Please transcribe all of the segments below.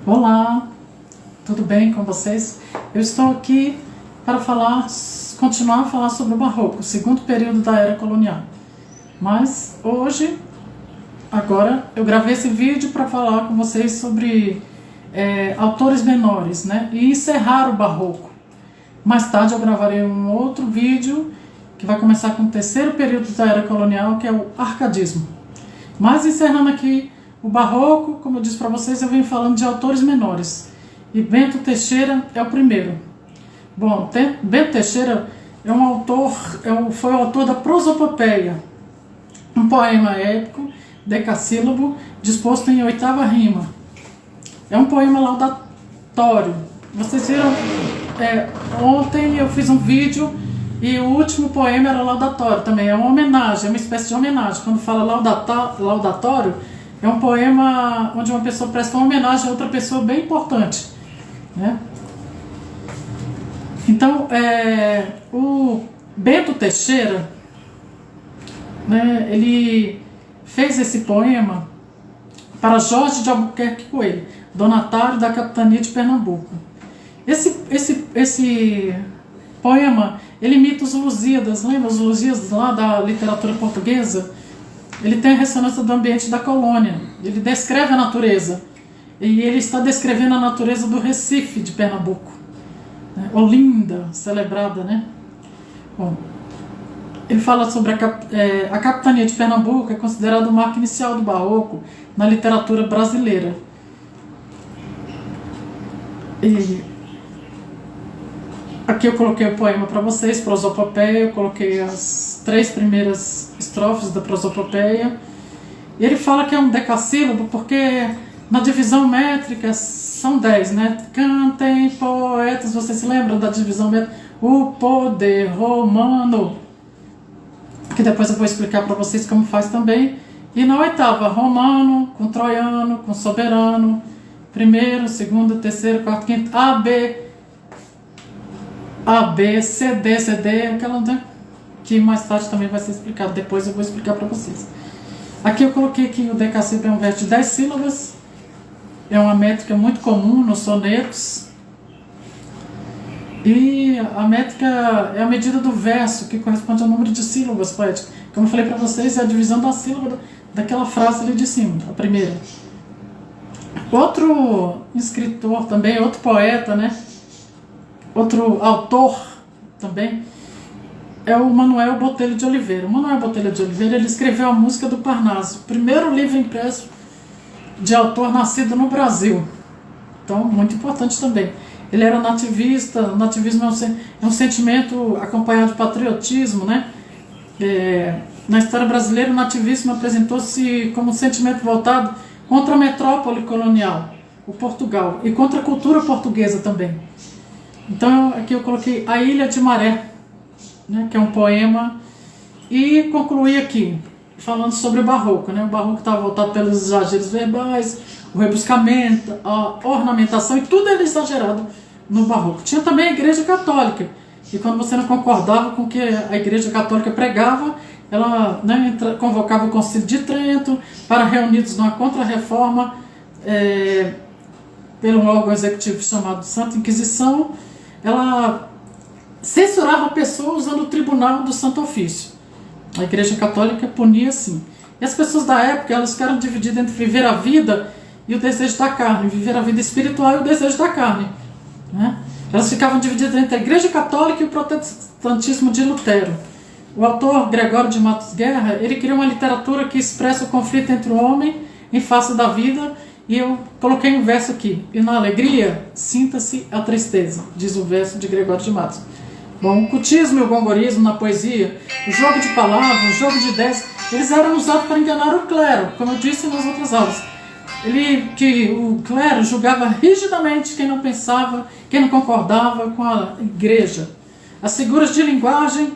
Olá, tudo bem com vocês? Eu estou aqui para continuar a falar sobre o Barroco, o segundo período da Era Colonial. Mas hoje, agora, eu gravei esse vídeo para falar com vocês sobre autores menores, né? E encerrar o Barroco. Mais tarde eu gravarei um outro vídeo que vai começar com o terceiro período da Era Colonial, que é o Arcadismo. Mas encerrando aqui o Barroco, como eu disse para vocês, eu venho falando de autores menores. E Bento Teixeira é o primeiro. Bom, Bento Teixeira é um autor, foi o autor da Prosopopeia, um poema épico, decassílabo, disposto em 8ª rima. É um poema laudatório. Vocês viram, ontem eu fiz um vídeo e o último poema era laudatório também. É uma homenagem, é uma espécie de homenagem. Quando fala laudatório, é um poema onde uma pessoa presta uma homenagem a outra pessoa bem importante, né? Então, o Bento Teixeira, né, ele fez esse poema para Jorge de Albuquerque Coelho, donatário da capitania de Pernambuco. Esse poema, ele imita os Lusíadas, lembra os Lusíadas lá da literatura portuguesa? Ele tem a ressonância do ambiente da colônia, ele descreve a natureza, e ele está descrevendo a natureza do Recife de Pernambuco, né? Olinda, celebrada, né? Bom, ele fala sobre a capitania de Pernambuco, é considerado o marco inicial do Barroco na literatura brasileira. E aqui eu coloquei o poema para vocês, Prosopopeia, eu coloquei as 3 primeiras estrofes da Prosopopeia. E ele fala que é um decassílabo porque na divisão métrica são 10, né? Cantem, poetas, vocês se lembram da divisão métrica? O poder romano, que depois eu vou explicar para vocês como faz também. E na 8ª, romano, com troiano, com soberano, primeiro, segundo, terceiro, quarto, quinto, A, B, C, D, aquela, né, que mais tarde também vai ser explicado, depois eu vou explicar para vocês. Aqui eu coloquei que o decassílabo é um verso de 10 sílabas, é uma métrica muito comum nos sonetos, e a métrica é a medida do verso, que corresponde ao número de sílabas poéticas. Como eu falei para vocês, é a divisão da sílaba daquela frase ali de cima, a primeira. Outro escritor também, outro poeta, né? Outro autor também é o Manuel Botelho de Oliveira. O Manuel Botelho de Oliveira, ele escreveu a Música do Parnaso, o primeiro livro impresso de autor nascido no Brasil. Então, muito importante também. Ele era nativista. O nativismo é um sentimento acompanhado de patriotismo, né? Na história brasileira, o nativismo apresentou-se como um sentimento voltado contra a metrópole colonial, o Portugal, e contra a cultura portuguesa também. Então aqui eu coloquei A Ilha de Maré, né, que é um poema, e concluí aqui falando sobre o Barroco, né? O Barroco estava voltado pelos exageros verbais, o rebuscamento, a ornamentação, e tudo era exagerado no Barroco. Tinha também a Igreja Católica, e quando você não concordava com o que a Igreja Católica pregava, ela, né, convocava o Concílio de Trento para reunidos numa contra-reforma pelo órgão executivo chamado Santa Inquisição. Ela censurava a pessoa usando o Tribunal do Santo Ofício. A Igreja Católica punia assim. E as pessoas da época, elas ficaram divididas entre viver a vida e o desejo da carne, viver a vida espiritual e o desejo da carne, né? Elas ficavam divididas entre a Igreja Católica e o protestantismo de Lutero. O autor Gregório de Matos Guerra, ele criou uma literatura que expressa o conflito entre o homem em face da vida, e eu coloquei um verso aqui: e na alegria, sinta-se a tristeza, diz o verso de Gregório de Matos. Bom, o cultismo e o gongorismo na poesia, o jogo de palavras, o jogo de ideias, eles eram usados para enganar o clero, como eu disse nas outras aulas. O clero julgava rigidamente quem não pensava, quem não concordava com a igreja. As figuras de linguagem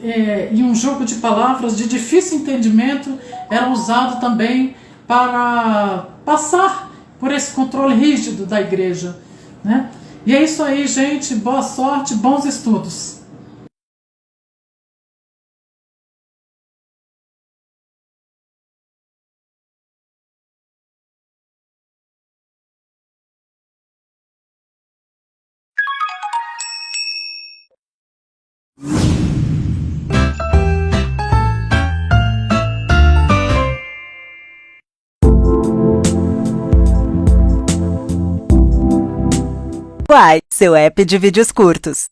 e um jogo de palavras de difícil entendimento eram usados também para passar por esse controle rígido da igreja, né? E é isso aí, gente. Boa sorte, bons estudos. Uai, seu app de vídeos curtos.